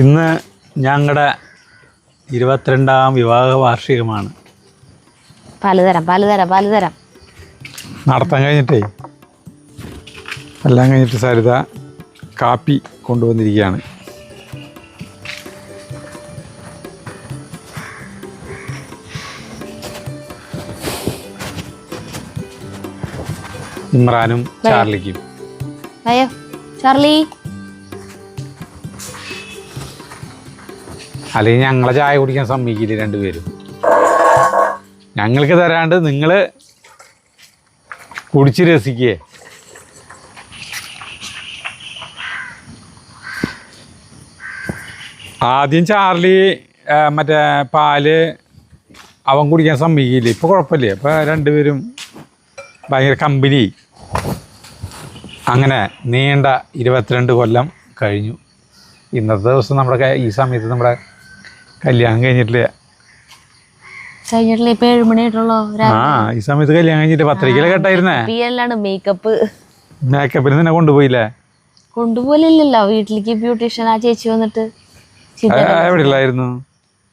ഇന്ന് ഞങ്ങളുടെ 22ാം വിവാഹ വാർഷികമാണ്. പലതരം നടത്താൻ കഴിഞ്ഞിട്ടേ എല്ലാം കഴിഞ്ഞിട്ട് സരിത കാപ്പി കൊണ്ടുവന്നിരിക്കുകയാണ്. ഇമ്രാനും ചാർലിക്കും. അയ്യോ ചാർലി, അല്ലെങ്കിൽ ഞങ്ങളെ ചായ കുടിക്കാൻ സമ്മതിക്കില്ല രണ്ടുപേരും. ഞങ്ങൾക്ക് തരാണ്ട് നിങ്ങൾ കുടിച്ച് രസിക്കേ. ആദ്യം ചാർലി മറ്റേ പാല് അവൻ കുടിക്കാൻ സമ്മതിക്കില്ല. ഇപ്പോൾ കുഴപ്പമില്ല, ഇപ്പോൾ രണ്ടുപേരും ഭയങ്കര കമ്പനി. അങ്ങനെ നീണ്ട 22 കൊല്ലം കഴിഞ്ഞു. ഇന്നത്തെ ദിവസം നമ്മുടെ ഈ സമയത്ത് നമ്മുടെ കല്യാണം കഴിഞ്ഞിട്ടില്ല. ഇപ്പൊ 7 മണിയായിട്ടുള്ളൂ. ഈ സമയത്ത് കല്യാണം കഴിഞ്ഞിട്ട് 10:30 കേട്ടായിരുന്നേ. മേക്കപ്പിന് തന്നെ കൊണ്ടുപോയില്ലേ? കൊണ്ടുപോയില്ലല്ലോ, വീട്ടിലേക്ക് ബ്യൂട്ടീഷ്യൻ ആ ചേച്ചി വന്നിട്ട്. എവിടെയുള്ളായിരുന്നു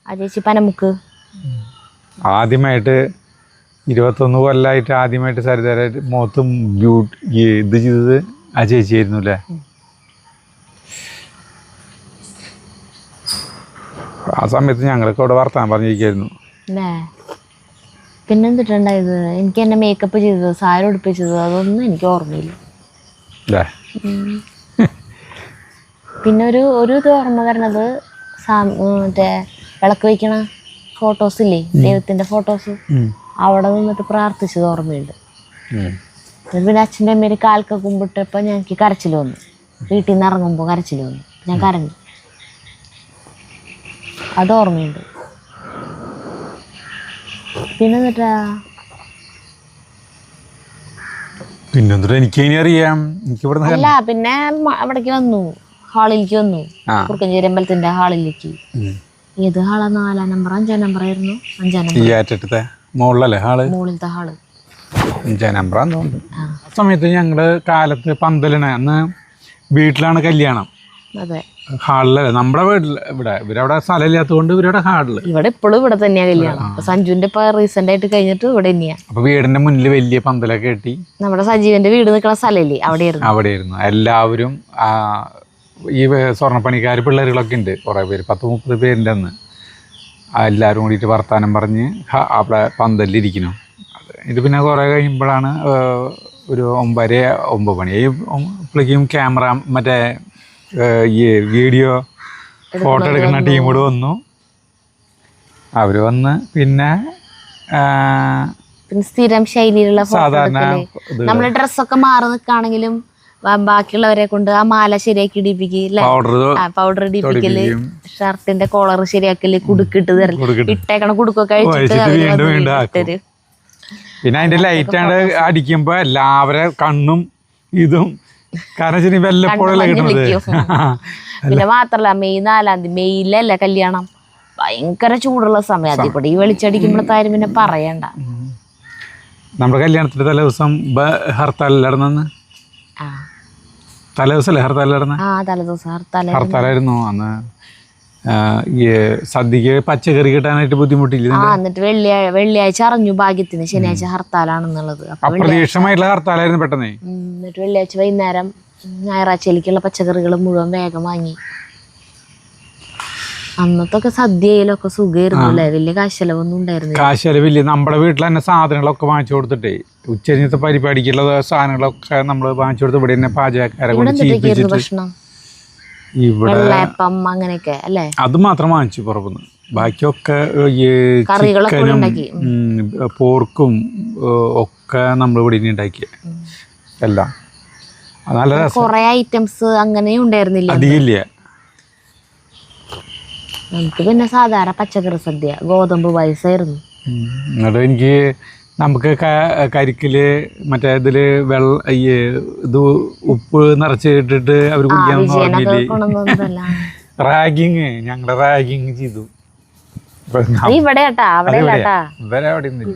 ആ ചേച്ചി? പനമുക്ക്. ആദ്യമായിട്ട് 21 കൊല്ലമായിട്ട് ആദ്യമായിട്ട് സരിതരായിട്ട് മുഖത്തും ഇത് ചെയ്തത് ആ ചേച്ചിയായിരുന്നു അല്ലേ? ആ സമയത്ത് ഞങ്ങൾക്ക് അവിടെ വർത്താനം പറഞ്ഞിരിക്കായിരുന്നു. പിന്നെന്തിട്ടുണ്ടായത്? എനിക്ക് എന്നെ മേക്കപ്പ് ചെയ്തത്, സാരി ഉടുപ്പിച്ചത്, അതൊന്നും എനിക്ക് ഓർമ്മയില്ല. പിന്നെ ഒരു ഇത് ഓർമ്മ തരണത് മറ്റേ വിളക്ക് വയ്ക്കണ ഫോട്ടോസ് ഇല്ലേ, ദൈവത്തിന്റെ ഫോട്ടോസ്, അവിടെ നിന്നിട്ട് പ്രാർത്ഥിച്ചത് ഓർമ്മയുണ്ട്. പിന്നെ അച്ഛൻ്റെ അമ്മേര് കാൽക്ക കുമ്പിട്ടപ്പോൾ ഞങ്ങൾക്ക് കരച്ചിൽ വന്നു. വീട്ടിൽ നിന്ന് ഇറങ്ങുമ്പോൾ കരച്ചിൽ വന്നു, ഞാൻ കരഞ്ഞു. അത് ഓർമ്മയുണ്ട്. പിന്നെന്നിട്ടാ എനിക്ക് അറിയാം. അല്ല, പിന്നെ അവിടേക്ക് വന്നു, ഹാളിലേക്ക് വന്നു, കുറുക്കഞ്ചേരി അമ്പലത്തിന്റെ ഹാളിലേക്ക്. ഏത് ഹാളാ? 4-ാം നമ്പർ 5-ാം നമ്പർ ആയിരുന്നു? 5-ാം നമ്പർ മുകളിലല്ലേ ഹാള്? മുകളിലത്തെ ഹാള് 5-ാം നമ്പറാന്ന് തോന്നുന്നു. ആ സമയത്ത് ഞങ്ങള് കാലത്ത് പന്തലാണ്. അന്ന് വീട്ടിലാണ് കല്യാണം. അതെ, ഹാളിലല്ലേ? നമ്മുടെ വീട്ടിൽ ഇവരവിടെ സ്ഥലമില്ലാത്തതുകൊണ്ട് ഇവരുടെ ഹാളില്. ഇവിടെ ഇപ്പോഴും ഇവിടെ തന്നെയാ കല്യാണം. സഞ്ജുവിന്റെ ഇപ്പൊ റീസെന്റ് ആയിട്ട് കഴിഞ്ഞിട്ട് ഇവിടെ തന്നെയാ. അപ്പൊ വീടിന്റെ മുന്നിൽ വലിയ പന്തലൊക്കെ കെട്ടി. നമ്മുടെ സജീവന്റെ വീട് നിൽക്കുന്ന സ്ഥലമില്ലേ, അവിടെയായിരുന്നു. എല്ലാവരും ഈ സ്വർണ്ണപ്പണിക്കാർ പിള്ളേരുകളൊക്കെ ഉണ്ട്, കുറേ പേര്, 10-30 പേരുണ്ട് അന്ന്. എല്ലാവരും കൂടിയിട്ട് വർത്താനം പറഞ്ഞ് അവിടെ പന്തലിരിക്കുന്നു. ഇത് പിന്നെ കുറേ കഴിയുമ്പോഴാണ് ഒരു 9 മണിയായപ്പോഴേക്കും ക്യാമറ മറ്റേ ഈ വീഡിയോ ഫോട്ടോ എടുക്കുന്ന ടീം കൂടെ വന്നു. അവർ വന്ന് പിന്നെ സ്ഥിരം ശൈലിയിലുള്ള സാധാരണ നമ്മുടെ ഡ്രസ്സൊക്കെ മാറി നിൽക്കുകയാണെങ്കിലും ബാക്കിയുള്ളവരെ കൊണ്ട് ആ മാല ശരിയാക്കി ഇടിപ്പിക്കില്ല, പൗഡർ ഇടിപ്പിക്കല്, ഷർട്ടിന്റെ കോളർ ശരിയാക്കല്, കുടുക്കിട്ട് ഇട്ടേക്കണ കുടുക്കൊക്കെ അഴിച്ചിട്ട്. പിന്നെ അതിന്റെ ലൈറ്റ് ആണ് അടിക്കുമ്പോ എല്ലാവരെ കണ്ണും ഇതും, കാരണം വല്ലപ്പോഴല്ലേ കിട്ടുന്നത്. പിന്നെ മാത്രല്ല, മെയ് 4-ാം തീയതി, മെയ്യിലല്ലേ കല്യാണം, ഭയങ്കര ചൂടുള്ള സമയം. അതിൽ കൂടെ ഈ വെളിച്ചടിക്കുമ്പോഴത്താരും പിന്നെ പറയണ്ട. നമ്മുടെ കല്യാണത്തിന്റെ തലേദിവസം ഹർത്താലില്ലായിരുന്നു. തലേദിവസല്ലേ ഹർത്താലായിരുന്നു അന്ന്. ഈ സദ്യക്ക് പച്ചക്കറി കിട്ടാനായിട്ട് ബുദ്ധിമുട്ടില്ല. എന്നിട്ട് വെള്ളിയാഴ്ച അറിഞ്ഞു ഭാഗ്യത്തിന് ശനിയാഴ്ച ഹർത്താലാണെന്നുള്ളത്. അപ്രതീക്ഷിതമായിട്ടുള്ള ഹർത്താലായിരുന്നു പെട്ടെന്ന്. എന്നിട്ട് വെള്ളിയാഴ്ച വൈകുന്നേരം ഞായറാഴ്ചയിലേക്കുള്ള പച്ചക്കറികൾ മുഴുവൻ വേഗം വാങ്ങി. അന്നത്തൊക്കെ സദ്യയിലൊക്കെ സുഖമായിരുന്നു അല്ലേ, വലിയ കാശലവൊന്നും ഉണ്ടായിരുന്നില്ല. കാശലവില്ല. നമ്മുടെ വീട്ടിൽ തന്നെ സാധനങ്ങളൊക്കെ വാങ്ങിച്ചു കൊടുത്തിട്ടേ ഉച്ചനത്തെ പരിപാടിക്കുള്ള സാധനങ്ങളൊക്കെ നമ്മൾ വാങ്ങിച്ചു കൊടുത്ത് ഇവിടെ തന്നെ പാചകക്കാരെ കൊണ്ട് ഭക്ഷണം അങ്ങനെയൊക്കെ അല്ലേ, അത് മാത്രം വാങ്ങിച്ചു പുറത്തുനിന്ന്. ബാക്കിയൊക്കെ ചിക്കനും പോർക്കും ഒക്കെ നമ്മൾ ഇവിടെ ഉണ്ടാക്കിയ എല്ലാം നല്ല രസം. കുറെ ഐറ്റംസ് അങ്ങനെയും ഉണ്ടായിരുന്നില്ല, അധികമില്ല. നമുക്ക് പിന്നെ സാധാരണ പച്ചക്കറി സദ്യ, ഗോതമ്പ് പായസമായിരുന്നു. എന്നിട്ട് നമുക്ക് കരിക്കില് മറ്റേ ഇതില് ഇത് ഉപ്പ് നിറച്ചിട്ടിട്ട് അവർ കുടിക്കാൻ റാഗിങ്, ഞങ്ങളുടെ റാഗിങ് ചെയ്തു.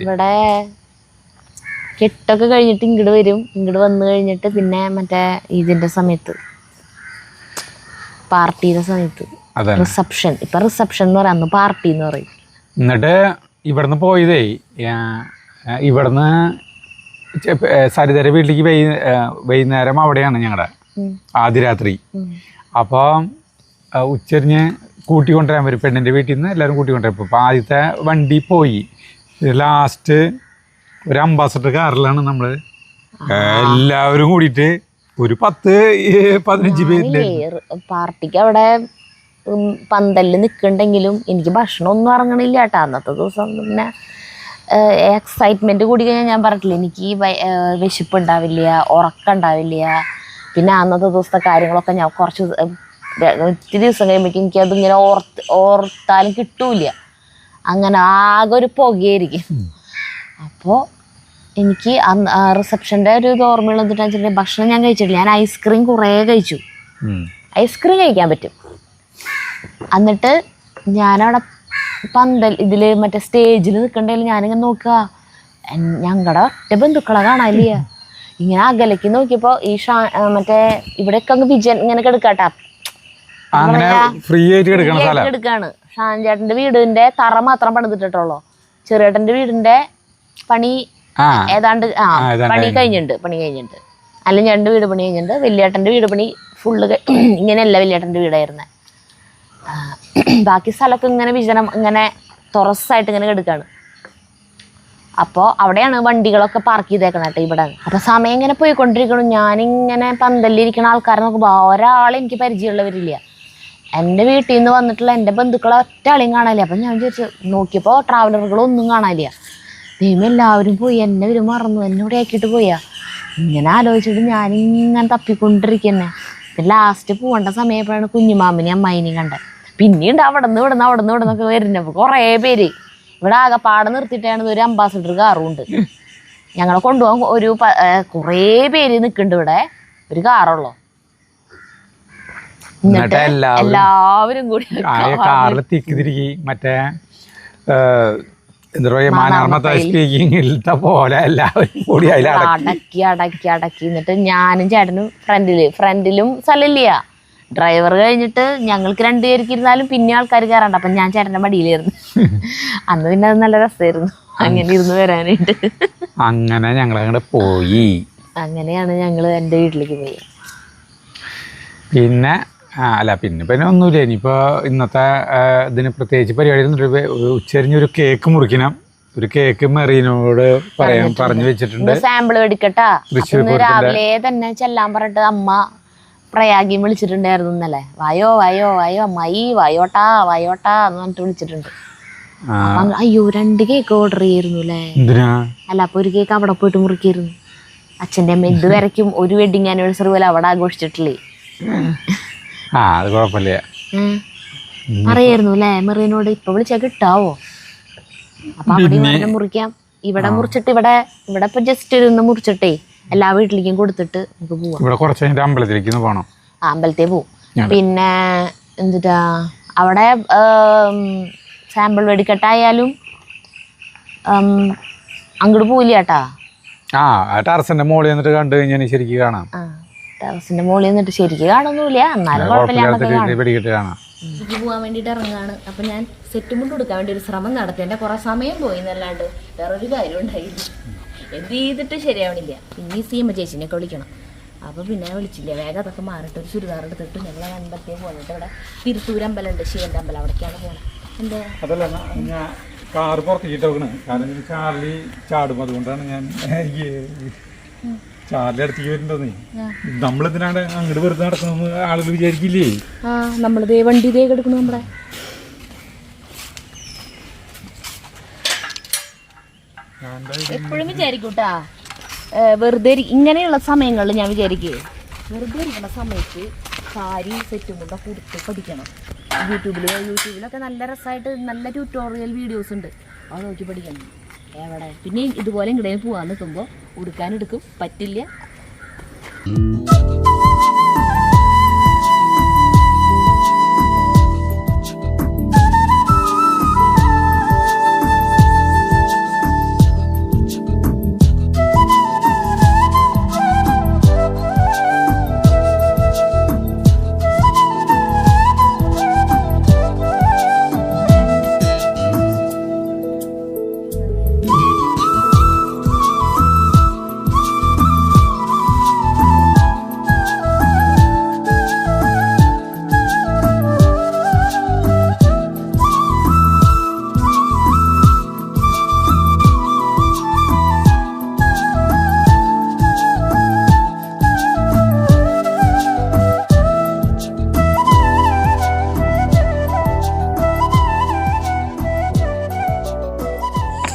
ഇവിടെ കെട്ടൊക്കെ കഴിഞ്ഞിട്ട് ഇങ്ങോട്ട് വരും. ഇങ്ങോട്ട് വന്നു കഴിഞ്ഞിട്ട് പിന്നെ മറ്റേ ഇതിന്റെ സമയത്ത്, പാർട്ടിയുടെ സമയത്ത് അതെ. റിസപ്ഷൻ. ഇപ്പം റിസപ്ഷൻ എന്ന് പറയാം, അന്ന് പാർട്ടി എന്ന് പറയും. എന്നിട്ട് ഇവിടുന്ന് പോയതേ, ഇവിടുന്ന് സരിതയുടെ വീട്ടിലേക്ക് വൈകുന്നേരം അവിടെയാണ് ഞങ്ങളുടെ ആദ്യ രാത്രി. അപ്പോൾ ഉച്ചരിഞ്ഞ് കൂട്ടിക്കൊണ്ടുവരാൻ വരും, പെണ്ണിൻ്റെ വീട്ടിൽ നിന്ന് എല്ലാവരും കൂട്ടിക്കൊണ്ടുവരാം. അപ്പോൾ ആദ്യത്തെ വണ്ടി പോയി. ലാസ്റ്റ് ഒരു അംബാസഡർ കാറിലാണ് നമ്മൾ എല്ലാവരും കൂടിയിട്ട് ഒരു 10-15 പേരില് പാർട്ടിക്ക് അവിടെ പന്തലിൽ നിൽക്കണ്ടെങ്കിലും എനിക്ക് ഭക്ഷണം ഒന്നും ഇറങ്ങണില്ല കേട്ടോ അന്നത്തെ ദിവസം. പിന്നെ എക്സൈറ്റ്മെൻറ്റ് കൂടി കഴിഞ്ഞാൽ ഞാൻ പറഞ്ഞിട്ടില്ല, എനിക്ക് വിശപ്പ് ഉണ്ടാവില്ല, ഉറക്കം ഉണ്ടാവില്ല. പിന്നെ അന്നത്തെ ദിവസത്തെ കാര്യങ്ങളൊക്കെ ഞാൻ കുറച്ച് ഒത്തിരി ദിവസം കഴിയുമ്പോഴേക്കും എനിക്കതിങ്ങനെ ഓർത്താലും കിട്ടൂല. അങ്ങനെ ആകെ ഒരു പുകയായിരിക്കും. അപ്പോൾ എനിക്ക് റിസപ്ഷൻ്റെ ഒരു ഓർമ്മകൾ എന്നിട്ട് വെച്ചിട്ടുണ്ടെങ്കിൽ ഭക്ഷണം ഞാൻ കഴിച്ചിട്ടില്ല. ഞാൻ ഐസ്ക്രീം കുറേ കഴിച്ചു. ഐസ്ക്രീം കഴിക്കാൻ പറ്റും. എന്നിട്ട് ഞാനവിടെ പന്തൽ ഇതിൽ മറ്റേ സ്റ്റേജിൽ നിൽക്കണ്ടെങ്കിൽ ഞാനിങ്ങനെ നോക്കുക, ഞങ്ങളുടെ ഒറ്റ ബന്ധുക്കളെ കാണാനില്ല. ഇങ്ങനെ അകലേക്ക് നോക്കിയപ്പോൾ ഈ മറ്റേ ഇവിടെയൊക്കെ അങ്ങ് വിജയൻ ഇങ്ങനെ കിടക്കാട്ടാ, എടുക്കാണ്. ഷാൻ ചേട്ടൻ്റെ വീടിൻ്റെ തറ മാത്രം പണിതിട്ടുള്ളൂ. ചെറിയേട്ടൻ്റെ വീടിൻ്റെ പണി ഏതാണ്ട് പണി കഴിഞ്ഞിട്ടുണ്ട്. അല്ലെങ്കിൽ ചേട്ടൻ്റെ വീട് പണി കഴിഞ്ഞിട്ടുണ്ട്. വലിയേട്ടൻ്റെ വീട് പണി ഫുള്ള് ഇങ്ങനെയല്ല വലിയേട്ടൻ്റെ വീടായിരുന്നത്. ബാക്കി സ്ഥലമൊക്കെ ഇങ്ങനെ വിജനം ഇങ്ങനെ തുറസ്സായിട്ട് ഇങ്ങനെ കിടക്കാണ്. അപ്പോൾ അവിടെയാണ് വണ്ടികളൊക്കെ പാർക്ക് ചെയ്തേക്കണം കേട്ടോ ഇവിടെ. അപ്പോൾ സമയം ഇങ്ങനെ പോയിക്കൊണ്ടിരിക്കണം. ഞാനിങ്ങനെ പന്തലിരിക്കുന്ന ആൾക്കാരെ നോക്കുമ്പോൾ ഒരാളെനിക്ക് പരിചയമുള്ളവരില്ല. എൻ്റെ വീട്ടിൽ നിന്ന് വന്നിട്ടുള്ള എൻ്റെ ബന്ധുക്കളെ ഒറ്റ ആളെയും കാണാനില്ല. അപ്പം ഞാൻ ചോദിച്ചു നോക്കിയപ്പോൾ ട്രാവലറുകളൊന്നും കാണാനില്ല. ദൈവം എല്ലാവരും പോയി, എന്നെ ഇവർ മറന്നു, എന്നോട് ആക്കിയിട്ട് പോയാ. ഇങ്ങനെ ആലോചിച്ചിട്ട് ഞാനിങ്ങനെ തപ്പിക്കൊണ്ടിരിക്കുന്നേ. പിന്നെ ലാസ്റ്റ് പോകേണ്ട സമയപ്പോഴാണ് കുഞ്ഞുമാമിനെയും അമ്മായിനെയും കണ്ടത്. പിന്നീട് അവിടെ നിന്നൊക്കെ വരുന്നപ്പോൾ കുറേ പേര് ഇവിടെ ആകെ പാടെ നിർത്തിയിട്ടാണ് ഒരു അംബാസഡർ കാറും ഉണ്ട്. ഞങ്ങളെ കൊണ്ടുപോകാൻ ഒരു കുറേ പേര് നിൽക്കുന്നുണ്ട് ഇവിടെ, ഒരു കാറുള്ളൂ. എന്നിട്ട് എല്ലാവരും കൂടി കാറിൽ തിക്കി മറ്റേ പോലെ എല്ലാവരും കൂടി അടക്കി എന്നിട്ട് ഞാനും ചേട്ടനും ഫ്രണ്ടിലും സ്ഥലമില്ല. ഡ്രൈവർ കഴിഞ്ഞിട്ട് ഞങ്ങൾക്ക് 2 പേർക്ക് ഇരുന്നാലും പിന്നെ ആൾക്കാർ കയറണ്ട. അപ്പം ഞാൻ ചേട്ടൻ്റെ മടിയിലായിരുന്നു. അന്ന് പിന്നെ അത് നല്ല രസമായിരുന്നു അങ്ങനെ ഇരുന്ന് വരാനായിട്ട്. അങ്ങനെ ഞങ്ങളങ്ങോട്ട് പോയി. അങ്ങനെയാണ് ഞങ്ങൾ എൻ്റെ വീട്ടിലേക്ക് പോയി. പിന്നെ പിന്നെ ഒന്നുമില്ല. ഇനിയിപ്പോൾ ഇന്നത്തെ ഇതിന് പ്രത്യേകിച്ച് പരിപാടി ഉച്ചരിഞ്ഞൊരു കേക്ക് മുറിക്കണം. ഒരു കേക്ക് മെറീനോട് പറഞ്ഞു വെച്ചിട്ടുണ്ട്. സാമ്പിൾ മേടിക്കട്ടാ. രാവിലെ തന്നെ ചെല്ലാൻ പറഞ്ഞിട്ട് അമ്മ പ്രയാഗി വിളിച്ചിട്ടുണ്ടായിരുന്നു ഇന്നലെ. വായോ അമ്മായി വായോട്ടാ എന്ന് പറഞ്ഞിട്ട് വിളിച്ചിട്ടുണ്ട്. അയ്യോ 2 കേക്ക് ഓർഡർ ചെയ്യായിരുന്നു അല്ലേ? അല്ല അപ്പൊ ഒരു കേക്ക് അവിടെ പോയിട്ട് മുറിക്കായിരുന്നു. അച്ഛൻ്റെ അമ്മ ഇത് വരയ്ക്കും ഒരു വെഡിങ് ആനിവേഴ്സറി പോലെ അവിടെ ആഘോഷിച്ചിട്ടില്ലേ. അത് കുഴപ്പമില്ല അറിയായിരുന്നു അല്ലേ മെറീനോട്. ഇപ്പൊ വിളിച്ചാൽ കിട്ടാവോ? അപ്പൊ അവിടെ മുറിക്കാം. ഇവിടെ മുറിച്ചിട്ട് ഇവിടെ ഇപ്പൊ ജസ്റ്റ് ഒന്ന് മുറിച്ചിട്ടേ എല്ലാ വീട്ടിലേക്കും കൊടുത്തിട്ട് നമുക്ക് പോവാം. അമ്പലത്തിലേക്ക് പോകണം. അമ്പലത്തിൽ പോവും. പിന്നെ എന്തിട്ടാ അവിടെ സാമ്പിൾ വെടിക്കെട്ടായാലും അങ്ങോട്ട് പോവില്ല കേട്ടാ. ടെറസിന്റെ മോളിൽ നിന്നിട്ട് കണ്ടു കഴിഞ്ഞാൽ ശരിക്കും കാണാം. ടെറസിന്റെ മോളിൽ നിന്നിട്ട് ശരിക്കും കാണൊന്നുമില്ല, എന്നാലും കുഴപ്പമില്ല. എനിക്ക് പോകാൻ വേണ്ടിയിട്ട് ഇറങ്ങുകയാണ്. അപ്പം ഞാൻ സെറ്റ് മുണ്ട് കൊടുക്കാൻ വേണ്ടി ഒരു ശ്രമം നടത്തി. എൻ്റെ കുറേ സമയം പോയി എന്നല്ലാണ്ട് വേറൊരു കാര്യം ഉണ്ടായില്ല. എന്ത് ചെയ്തിട്ട് ശരിയാവണില്ല. പിന്നെ ഈ സീമ ചേച്ചിനെയൊക്കെ വിളിക്കണം. അപ്പോൾ പിന്നെ വിളിച്ചില്ല. വേഗം അതൊക്കെ മാറിയിട്ട് ഒരു ചുരിദാർ എടുത്തിട്ട് ഞങ്ങൾ അമ്പലത്തിൽ പോയിട്ട് ഇവിടെ തിരുത്തൂർ അമ്പലമുണ്ട്, ശിവൻ്റെ അമ്പലം, അവിടേക്കാണ് പോകണം. എന്താ അതല്ല ഞാൻ കാറ് പുറത്തേക്കിട്ട് വെക്കണം. കാരണം ചാർലി ചാടും, അതുകൊണ്ടാണ് ഞാൻ ചാർലി അടുത്തേക്ക് വരുന്നതെന്നേ. നമ്മളെന്തിനാണ് അങ്ങോട്ട് വെറുതെ നടക്കുന്നത് ആളുകൾ വിചാരിക്കില്ലേ? നമ്മളിതേ വണ്ടി ഇതേ കിടക്കണം. നമ്മുടെ എപ്പോഴും വിചാരിക്കൂട്ടാ വെറുതെ ഇങ്ങനെയുള്ള സമയങ്ങളിൽ ഞാൻ വിചാരിക്കേ വെറുതെ ഇരിക്കുന്ന സമയത്ത് സാരി സെറ്റും കൊണ്ടൊക്കെ കൊടുത്ത് പഠിക്കണം. യൂട്യൂബിലൊക്കെ നല്ല രസമായിട്ട് നല്ല ട്യൂട്ടോറിയൽ വീഡിയോസ് ഉണ്ട്, അത് നോക്കി പഠിക്കണം. എവിടെ പിന്നെ ഇതുപോലെ ഇങ്ങടേ പോകാൻ നിൽക്കുമ്പോൾ ഉടുക്കാനെടുക്കും, പറ്റില്ല.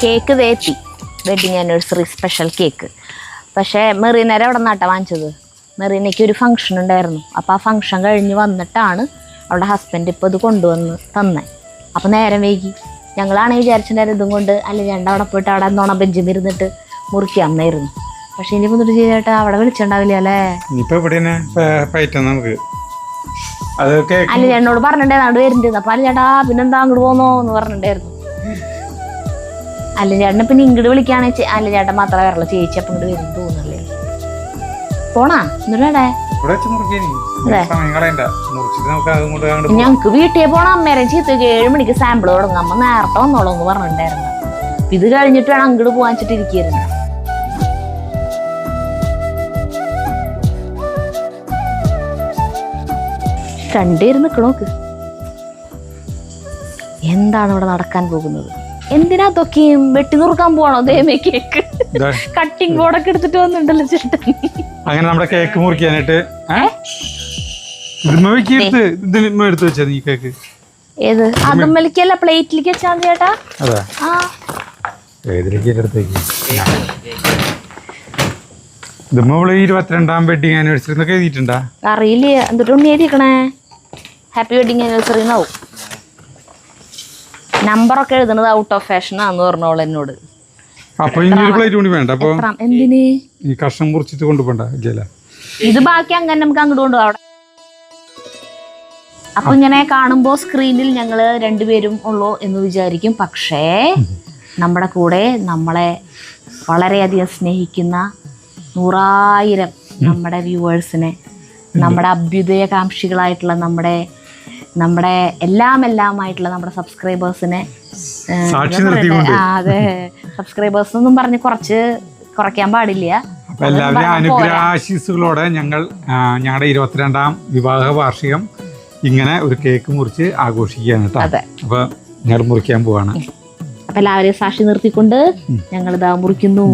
കേക്ക് തേറ്റി വെഡിങ് ആനിവേഴ്സറി സ്പെഷ്യൽ കേക്ക്. പക്ഷേ മെറീനേരെ അവിടെ നിന്നാട്ടാ വാങ്ങിച്ചത്. മെറീനയ്ക്ക് ഒരു ഫംഗ്ഷൻ ഉണ്ടായിരുന്നു. അപ്പോൾ ആ ഫംഗ്ഷൻ കഴിഞ്ഞ് വന്നിട്ടാണ് അവളുടെ ഹസ്ബൻഡ് ഇപ്പോൾ ഇത് കൊണ്ടുവന്ന് തന്നെ. അപ്പോൾ നേരം വൈകി. ഞങ്ങളാണെങ്കിൽ വിചാരിച്ചിട്ടുണ്ടായിരുന്നു ഇതും കൊണ്ട് അല്ലെങ്കിൽ അവിടെ പോയിട്ട് അവിടെ നോണ ബെഞ്ചിൽ ഇരുന്നിട്ട് മുറിക്കാമെന്നായിരുന്നു. പക്ഷേ ഇനിയിപ്പോൾ എന്നിട്ട് ചേട്ടാ അവിടെ വിളിച്ചിട്ടുണ്ടാവില്ല അല്ലേ? അല്ല എന്നോട് പറഞ്ഞിട്ടുണ്ടായിരുന്നു അവിടെ വരുന്നുണ്ട്. അപ്പോൾ അല്ല ചേട്ടാ പിന്നെന്താ അങ്ങോട്ട് പോന്നോ എന്ന് പറഞ്ഞിട്ടുണ്ടായിരുന്നു. അല്ല ചേട്ടനെ പിന്നെ ഇങ്ങോട്ട് വിളിക്കുകയാണെങ്കിൽ അല്ല ചേട്ടൻ മാത്രമേ വരല്ലോ, ചേച്ചി അപ്പം ഇങ്ങോട്ട് വരും തോന്നല്ലേ. പോണാ എന്നിട്ടേ ഞങ്ങക്ക് വീട്ടിൽ പോണ അമ്മേരെ ചീത്തക്ക് 7 മണിക്ക് സാമ്പിൾ തുടങ്ങും. അമ്മ നേരത്തെ വന്നോളൂ എന്ന് പറഞ്ഞിട്ടുണ്ടായിരുന്നു. ഇത് കഴിഞ്ഞിട്ട് വേണം അങ്ങോട്ട് പോകാൻ വെച്ചിട്ടിരിക്കുന്നു. രണ്ടുപേരും നിക്കണോക്ക്. എന്താണ് ഇവിടെ നടക്കാൻ പോകുന്നത്? എന്തിനാ തൊക്കെയും വെട്ടി നുറുക്കാൻ പോവാണോ? ദേമേ കേക്ക് കട്ടിംഗ് ബോർഡൊക്കെ എടുത്തിട്ട് വന്നിട്ടുണ്ടല്ലോ ചേട്ടൻ. അങ്ങനെ നമ്മുടെ കേക്ക് മുറിക്കാനായിട്ട് എടുത്ത് വെച്ചാ നീ കേക്ക് ഏത് അതുമ്മലിക്കല്ല പ്ലേറ്റിലേക്ക് വെച്ചാൽ ചേട്ടാ. അതെ ആ ഏതിലേക്ക് എടുത്തേക്ക് 22ാം വെഡിങ് ആനിവേഴ്സറി എന്നൊക്കെ എഴുതിയിട്ടുണ്ടാ? അറിയില്ല എന്നിട്ട് ഉണ്ണി എഴുതിക്കണേ ഹാപ്പി വെഡിങ് ആനിവേഴ്സറി എന്നാവും. നമ്പറൊക്കെ എഴുതുന്നത് ഔട്ട് ഓഫ് ഫാഷൻ ആന്ന് പറഞ്ഞോളൂ എന്നോട്. അപ്പൊ ഇനി ഒരു പ്ലേറ്റ് കൂടി വേണ്ട? അപ്പൊ എന്തിന് ഈ കഷ്ണം മുറിച്ചിട്ട് കൊണ്ടുപോണ്ട? ഇത് ബാക്കി അങ്ങനെ നമുക്ക് അങ്ങോട്ട് കൊണ്ടുപോകാം അവിടെ. അപ്പൊ ഇങ്ങനെ കാണുമ്പോ സ്ക്രീനിൽ ഞങ്ങള് രണ്ടുപേരും ഉള്ളൂ എന്ന് വിചാരിക്കും. പക്ഷേ നമ്മുടെ കൂടെ നമ്മളെ വളരെയധികം സ്നേഹിക്കുന്ന 100,000 നമ്മുടെ വ്യൂവേഴ്സിനെ, നമ്മുടെ അഭ്യുദയകാംക്ഷികളായിട്ടുള്ള നമ്മുടെ എല്ലാമായിട്ടുള്ള നമ്മുടെ സബ്സ്ക്രൈബേഴ്സിനെ, അതെ സബ്സ്ക്രൈബേഴ്സ് ഒന്നും പറഞ്ഞ് കുറയ്ക്കാൻ പാടില്ല. എല്ലാവരും അനുഗ്രഹാശീസുകളോടെ ഞങ്ങളുടെ 22ാം വിവാഹ വാർഷികം ഇങ്ങനെ ഒരു കേക്ക് മുറിച്ച് ആഘോഷിക്കുകയാണ് കേട്ടോ. അപ്പൊ ഞങ്ങൾ മുറിക്കാൻ പോവാണ്. അപ്പൊ എല്ലാവരെയും സാക്ഷി നിർത്തിക്കൊണ്ട് ഞങ്ങളിതാ മുറിക്കുന്നു.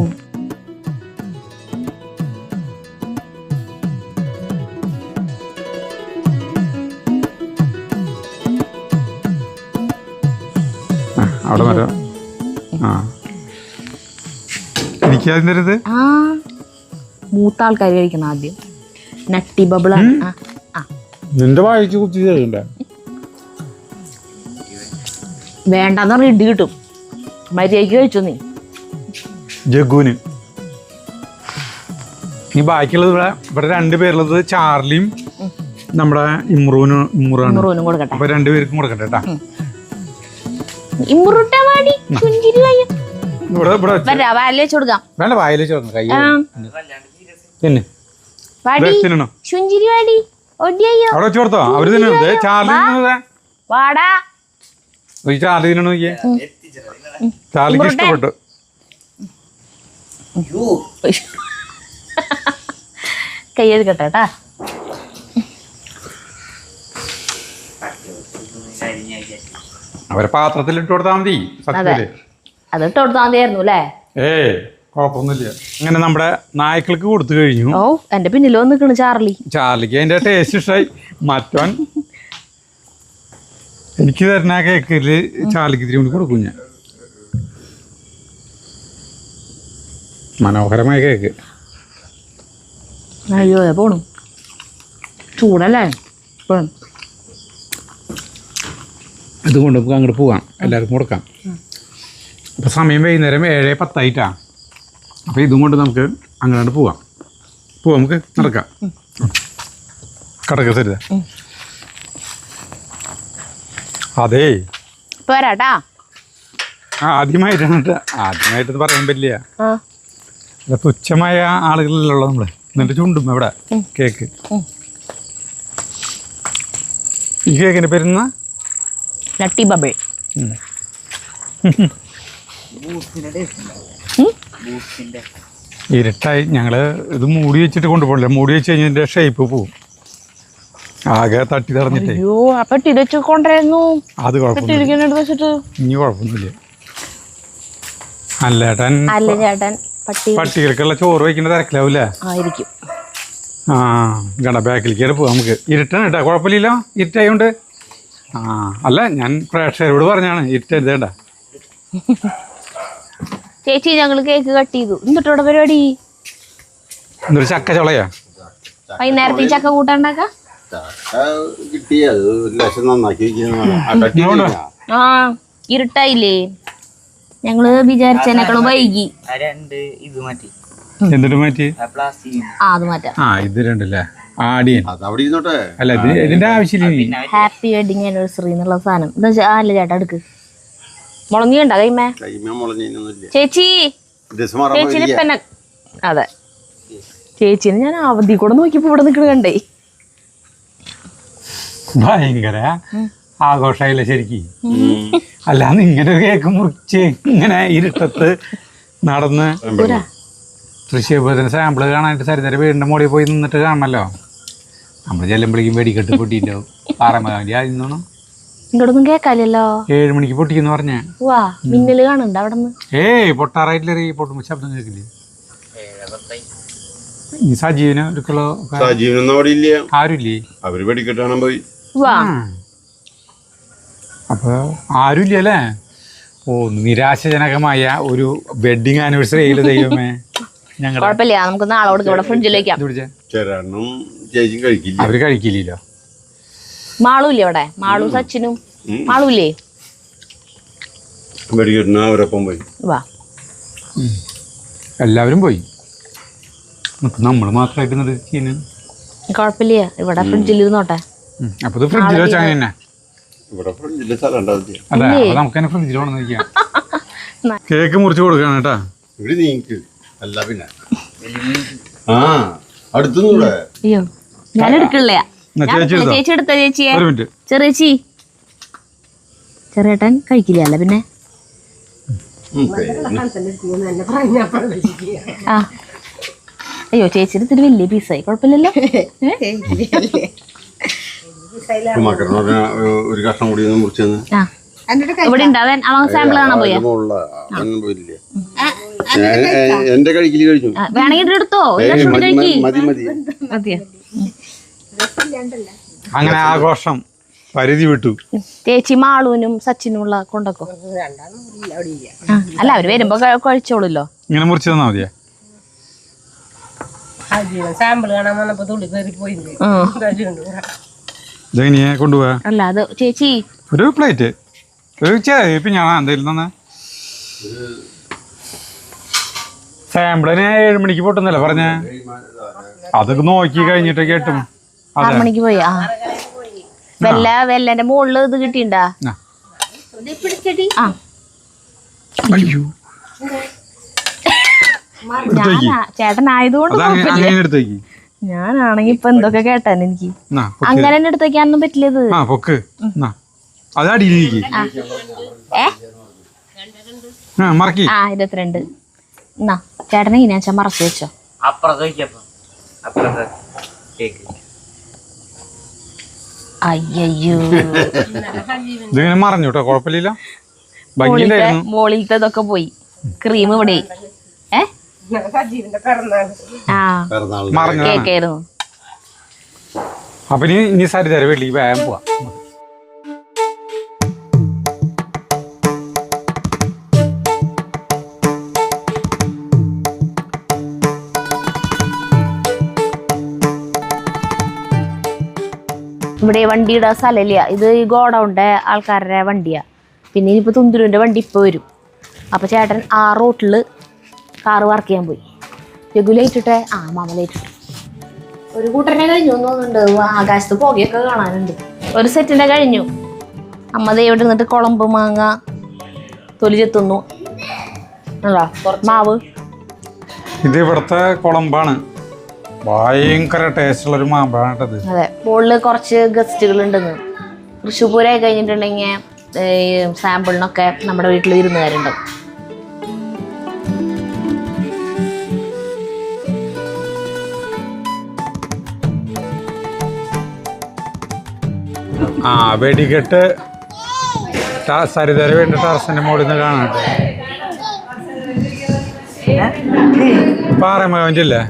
അവിടെ വരാം. എനിക്കതിൻ്റെ മൂത്ത ആൾക്കാർ കഴിക്കണം ആദ്യം. നട്ടി ബബിളാണ്. നിന്റെ വായിച്ച് കുത്തി തരണ്ടേ? വേണ്ടെന്ന് പറഞ്ഞ ഇടി കിട്ടും. മര്യാദയ്ക്ക് കഴിച്ചു നീ. ജഗ്ഗുന് ഈ ബാക്കിയുള്ളത് ഇവിടെ 2 പേരുള്ളത് ചാർലിയും നമ്മുടെ ഇമ്രാനും കൊടുക്കട്ടെ. അപ്പൊ 2 പേർക്കും കൊടുക്കട്ടെ കേട്ടാ. വേണ്ട വായിലേക്ക് കൊടുക്കാം. കൈ പിന്നെ അവിടെ വെച്ച് കൊടുത്തോ? അവര് തന്നെ ചാർലി തിന്നണോ? ചാർലിക്ക് ഇഷ്ടപ്പെട്ടു. കയ്യെടുക്കട്ടെ കേട്ടാ. അവരെ പാത്രത്തിൽ ഇട്ട് കൊടുത്താൽ മതി. സത്യത്തില് അത് ഇട്ട് കൊടുത്താൽ മതിയായിരുന്നു അല്ലേ? കുഴപ്പമൊന്നുമില്ല. ഇങ്ങനെ നമ്മുടെ നായ്ക്കൾക്ക് കൊടുത്തു കഴിഞ്ഞു. ഓ എന്റെ പിന്നിൽ വന്നിക്കണ് ചാർലിക്ക് അതിന്റെ ടേസ്റ്റ് ഇഷ്ടമായി. മറ്റോൻ എനിക്ക് തരുന്ന കേക്കില് ചാർലിക്ക് ഇത്തിരി കൊണ്ട് കൊടുക്കും ഞാൻ. മനോഹരമായ കേക്ക്. അയ്യോ പോണു ചൂടല്ലേ. ഇതുകൊണ്ട് നമുക്ക് അങ്ങോട്ട് പോവാം, എല്ലാവർക്കും കൊടുക്കാം. ഇപ്പം സമയം വൈകുന്നേരം 7:10 അപ്പോൾ ഇതും കൊണ്ട് നമുക്ക് അങ്ങോട്ട് പോവാം. നമുക്ക് നടക്കാം. കടക്ക സരിത. അതേ പോരാട്ടാ. ആദ്യമായിട്ട് പറയാൻ പറ്റില്ല. തുച്ഛമായ ആളുകളിലുള്ള നമ്മള് എന്നിട്ട് ചുണ്ടും അവിടെ കേക്ക്. ഈ കേക്കിന്റെ പേരുന്ന നട്ടി ബബിൾ. ഇരുട്ടായി. ഞങ്ങള് ഇത് മൂടി വെച്ചിട്ട് കൊണ്ടുപോകില്ല. മൂടി വെച്ച് കഴിഞ്ഞാൽ ഷേപ്പ് പോവും. ആകെ തട്ടി തടഞ്ഞിട്ടേ. അത് കുഴപ്പമൊന്നുമില്ല. ഇനി കുഴപ്പമൊന്നുമില്ല. അല്ല ചേട്ടൻ പട്ടികൾക്കുള്ള ചോറ് വയ്ക്കുന്ന തിരക്കിലാവൂലേ? ഗണ ബാക്കിലേക്ക് പോവാം. നമുക്ക് ഇരുട്ടാണ് കേട്ടോ. കുഴപ്പമില്ലല്ലോ ഇരുട്ടായോണ്ട്. അല്ല ഞാൻ പ്രേക്ഷകരോട് പറഞ്ഞാണ് ഇരുട്ടരുതേണ്ട. ചേച്ചി ഞങ്ങള് കേക്ക് കട്ട് ചെയ്തു. എന്നിട്ടോടെ പരിപാടി എന്തൊരു ചക്ക ചൊളയാ വൈകുന്നേരത്തെ ചക്ക കൂട്ടാണ്ടാക്ക. ആ ഇരുട്ടായില്ലേ, ഞങ്ങള് വിചാരിച്ചതിനേക്കാളും വൈകി. എന്നിട്ട് മാറ്റി അത് മാറ്റാം. ഇത് രണ്ടല്ലേ ആടിയൻ അല്ല ഇതിന്റെ ആവശ്യമില്ല. ഹാപ്പി വെഡിങ് ആനിവേഴ്സറി എന്നുള്ള സാധനം എന്താ വെച്ചാ അല്ല ചേട്ടാ എടുക്ക്. മുളങ്ങിയുണ്ടോ കൈമേ ചേച്ചി? ചേച്ചിന് ഇപ്പന്നെ അതെ ചേച്ചിന് ഞാൻ അവധി കൂടെ നോക്കിയപ്പോ ഇവിടെ നിക്കണ കണ്ടേ. ഭയങ്കര ആഘോഷമായില്ല ശരിക്കും. അല്ലാന്ന് ഇങ്ങനെ ഒരു കേക്ക് മുറിച്ച് ഇങ്ങനെ ഇരുട്ടത്ത് നടന്ന് തൃശ്ശൂർപൂരത്തിന് സാമ്പിള് കാണാനായിട്ട് സരിതര വീടിന്റെ മുകളിൽ പോയി നിന്നിട്ട് കാണണല്ലോ. നമ്മൾ ചെല്ലുമ്പോഴേക്കും വെടിക്കെട്ട് പൊട്ടിയിട്ടോ. പാറമതി ആയിരുന്നു ഇങ്ങോട്ടൊന്നും കേക്കാലോ. 7 മണിക്ക് പൊട്ടിക്കെന്ന് പറഞ്ഞ. വാ മിന്നല് കാണുന്നുണ്ട് അവിടെ നിന്ന്. പൊട്ടാറായിട്ടില്ല, പൊട്ടുമ്പോ ശബ്ദം കേൾക്കില്ലേ. ഈ സജീവന് ഒരു കിലോ ആരുമില്ലേ? അവര് വെടിക്കെട്ട് കാണാൻ പോയി. അപ്പൊ ആരുമില്ല അല്ലേ? നിരാശജനകമായ ഒരു വെഡിങ് ആനിവേഴ്സറി ആയില്ല ദൈവമേ. കുഴപ്പമില്ല, നമുക്ക് നാളെ കൊടുക്കാം. ഇവിടെ ഫ്രിഡ്ജിൽ വെക്കാം. അവര് കഴിക്കില്ലല്ലോ. മാളൂല്ലേ അവിടെ? മാളു സച്ചിനും മാളൂല്ലേ? വെടിക്കെട്ടിന് അവരൊപ്പം പോയി. വാ എല്ലാവരും പോയി, നമ്മള് മാത്രമായിട്ട്. കുഴപ്പമില്ല, ഇവിടെ ഫ്രിഡ്ജിൽ ഇരുന്നോട്ടെ. അപ്പൊ ഫ്രിഡ്ജിൽ വെച്ചാൽ തന്നെ അതെ നമുക്ക് തന്നെ ഫ്രിഡ്ജിൽ കൊണ്ടുവന്നിരിക്കാം. കേക്ക് മുറിച്ച് കൊടുക്കണം കേട്ടാ. അല്ല പിന്നെ അടുത്തുനിന്നൂടെ. അയ്യോ ഞാൻ എടുക്കില്ല. ചേച്ചി എടുത്ത ചേച്ചിയെ. ചെറിയേച്ചി ചെറിയേട്ടൻ കഴിക്കില്ല അല്ല പിന്നെ. ആ അയ്യോ ചേച്ചിയുടെ ഇത്തിരി വലിയ പീസായി. കുഴപ്പമില്ലല്ലോ. ഒരു കഷ്ണം കൂടി മുറിച്ചു ഇവിടെ ഉണ്ടാവാൻ അവൻ സാമ്പിൾ കാണാൻ പോയാ. എന്റെ കഴിക്കല് കഴിഞ്ഞു. വേണമെങ്കിൽ എടുത്തോ. മതിയോ? അങ്ങനെ ആഘോഷം പരിധി വിട്ടു. ചേച്ചി മാളൂനും സച്ചിനുള്ള കൊണ്ടൊക്കെ. അല്ല അവര് വരുമ്പോ കഴിച്ചോളൂല്ലോ. ഇങ്ങനെ മുറിച്ച് തന്നാ മതിയാ. സാമ്പിൾ കാണാൻ വന്നപ്പോ തുള്ളി കയറി പോയി. ഇതെങ്ങനെയാ കൊണ്ടുപോവാ? അല്ല അത് ചേച്ചി ഒരു പ്ലേറ്റ് ഒരു ഇപ്പൊ ഞാൻ എന്തായാലും തന്നെ സാമ്പിളിന് 7 മണിക്ക് പൊട്ടുന്നല്ലേ പറഞ്ഞ. അതൊക്കെ നോക്കി കഴിഞ്ഞിട്ട് കേട്ടും 6 മണിക്ക് പോയി. ആ വെല്ലന്റെ മുകളില് ഇത് കിട്ടിണ്ടാ? അയ്യോ ചേട്ടനായതുകൊണ്ട് ഞാനാണെങ്കി ഇപ്പൊ എന്തൊക്കെ കേട്ടാൻ എനിക്ക് അങ്ങനെ തന്നെ എടുത്ത് വെക്കാനൊന്നും പറ്റില്ലത്. അത് അടിയിലേക്ക് 22. എന്നാ ചേട്ടനെ ഇങ്ങനെയാ മറച്ചു വെച്ചോ. അയ്യോ ഇതിങ്ങനെ മറഞ്ഞു കേട്ടോ. കുഴപ്പമില്ല. മോളിലത്തെ ഇതൊക്കെ പോയി. ക്രീം ഇവിടെ കേക്കായിരുന്നു. അപ്പൊ ഇനി സരിതര വീട്ടിലേക്ക് വേഗം പോവാ. ഇവിടെ വണ്ടിയുടെ സ്ഥലമില്ല. ഇത് ഈ ഗോഡൗണിന്റെ ആൾക്കാരുടെ വണ്ടിയാ. പിന്നെ ഇനിയിപ്പോ തുന്തുരുവിന്റെ വണ്ടി ഇപ്പൊ വരും. അപ്പൊ ചേട്ടൻ ആ റോട്ടില് കാറ് വർക്ക് ചെയ്യാൻ പോയി. രഘുലേറ്റിട്ടെ മാമ ലേറ്റിട്ട് ഒരു കൂട്ടരനെ കഴിഞ്ഞു തോന്നുന്നുണ്ട്. ആകാശത്ത് പുകയൊക്കെ കാണാനുണ്ട്. ഒരു സെറ്റിന്റെ കഴിഞ്ഞു. അമ്മ ദൈവം ഇരുന്നിട്ട് കുളമ്പ് മാങ്ങ തൊലി ചെത്തുന്നു. മാവ് ഇത് ഇവിടുത്തെ കുളമ്പാണ്. ഭയങ്കര ടേസ്റ്റ് ഉള്ളൊരു മാമ്പാണ് കേട്ടത്. അതെ മുകളില് കുറച്ച് ഗസ്റ്റുകൾ ഉണ്ടെന്ന്. തൃശ്ശൂപൂരായി കഴിഞ്ഞിട്ടുണ്ടെങ്കിൽ സാമ്പിളിനൊക്കെ നമ്മുടെ വീട്ടിൽ വിരുന്നുകാരുണ്ടാവും. വെടിക്കെട്ട് സരിതര വേണ്ട ടെറസിന്റെ മുകളിൽ നിന്ന് കാണാം. പാറമകവഞ്ചല്ലേ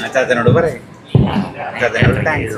അച്ചാച്ചനോട് പറയും. അച്ചാച്ചനോട് താങ്ക്സ്.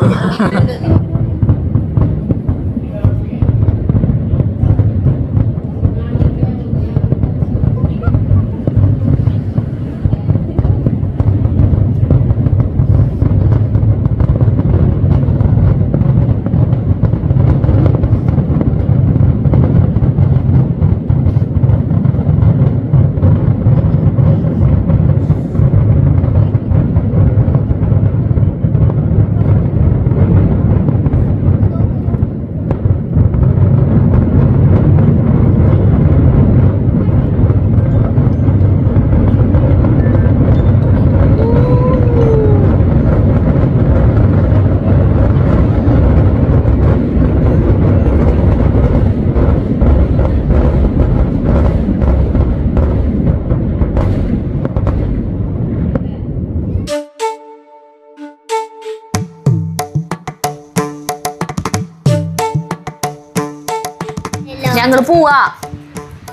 ഞങ്ങള് പോവാ.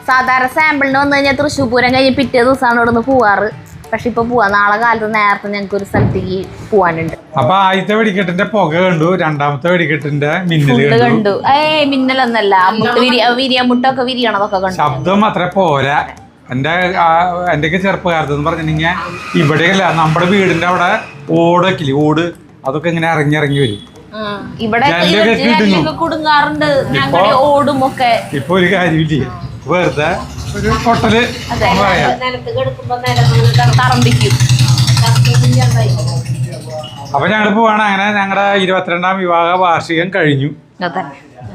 സാധാരണ സാമ്പിളിന് വന്നു കഴിഞ്ഞാൽ തൃശ്ശൂർ പൂരം കഴിഞ്ഞ് പിറ്റേ ദിവസമാണ് ഇവിടെ നിന്ന് പോവാറ്. പക്ഷെ ഇപ്പൊ പോവാ. നാളെ കാലത്ത് നേരത്തെ ഞങ്ങൾക്ക് ഒരു സ്ഥലത്തേക്ക് പോവാനുണ്ട്. അപ്പൊ ആദ്യത്തെ വെടിക്കെട്ടിന്റെ പുക കണ്ടു, രണ്ടാമത്തെ വെടിക്കെട്ടിന്റെ മിന്നല് ഫുള്ള് കണ്ടു. കണ്ടു. മിന്നലൊന്നല്ല, വിരിയാമുട്ടൊക്കെ വിരിയണതൊക്കെ കണ്ടു. ശബ്ദം അത്ര പോരാ. എന്റെയൊക്കെ ചെറുപ്പകാലത്ത് പറഞ്ഞിട്ടുണ്ടെങ്കിൽ ഇവിടെയല്ല, നമ്മുടെ വീടിന്റെ അവിടെ ഓടൊക്കെ ഓട് അതൊക്കെ ഇങ്ങനെ ഇറങ്ങി ഇറങ്ങി വരും. ഇവിടെ കുടുങ്ങാറുണ്ട് ഞങ്ങളുടെ ഓടും ഒക്കെ. ഇപ്പൊ ഒരു കാര്യമില്ല, വെറുതെ ഒരു പൊട്ടല് പറയാം. തറമ്പിക്കും. അപ്പൊ ഞങ്ങള് പോവാണ്. അങ്ങനെ ഞങ്ങളുടെ 22ാം വിവാഹ വാർഷികം കഴിഞ്ഞു.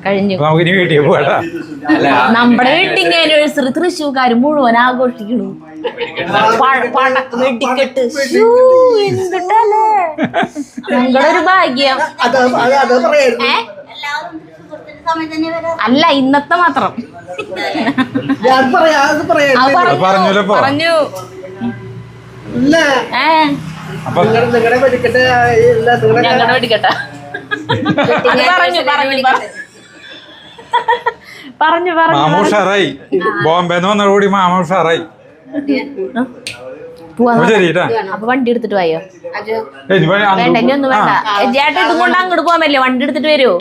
കഴിഞ്ഞു. അപ്പൊ നമുക്ക് ഇനി വീട്ടിൽ പോവാട്ടാ. നമ്മുടെ വെഡിങ് ആനിവേഴ്സറി തൃശ്ശൂർക്കാര് മുഴുവൻ ആഘോഷിക്കണു. വെടിക്കെട്ട് ഞങ്ങളുടെ ഒരു ഭാഗ്യം. അല്ല, ഇന്നത്തെ മാത്രം പറഞ്ഞല്ലോ. പറഞ്ഞു. അപ്പൊ ഞങ്ങളുടെ വെടിക്കെട്ട പറഞ്ഞു മാമ ഉഷാറായി. ബോംബെന്ന് വന്നതോടുകൂടി മാമ ഉഷാറായി. ശരിട്ടാ. അപ്പൊ വണ്ടി എടുത്തിട്ട് പോയോ? വേണ്ട, ഇനി ഒന്നും വേണ്ട. ചേട്ടൻ ഇതും കൊണ്ട് അങ്ങോട്ട് പോകാൻ പറ്റില്ല. വണ്ടി എടുത്തിട്ട് വരുമോ?